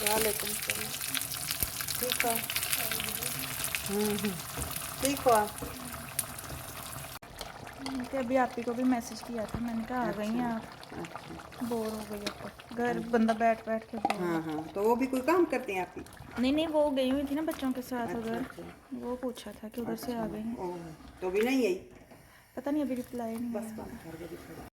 वालेकुम सलाम। ठीक हो? ठीक हो आप? तो अभी आप ही को भी मैसेज किया था, मैंने कहा आ गई हैं आप। अच्छा। बोर हो गई अब तो, घर बंदा बैठ बैठ के बोर हाँ हो। हाँ, तो वो भी कोई काम करते हैं आप ही? नहीं नहीं, वो गई हुई थी ना बच्चों के साथ अच्छा उधर। अच्छा वो पूछा था कि उधर से अच्छा। आ गई हैं। ओह, तो भी नहीं आई? पता नहीं, अभी रिप्लाई नहीं बस आया बंद उनका। कर दे।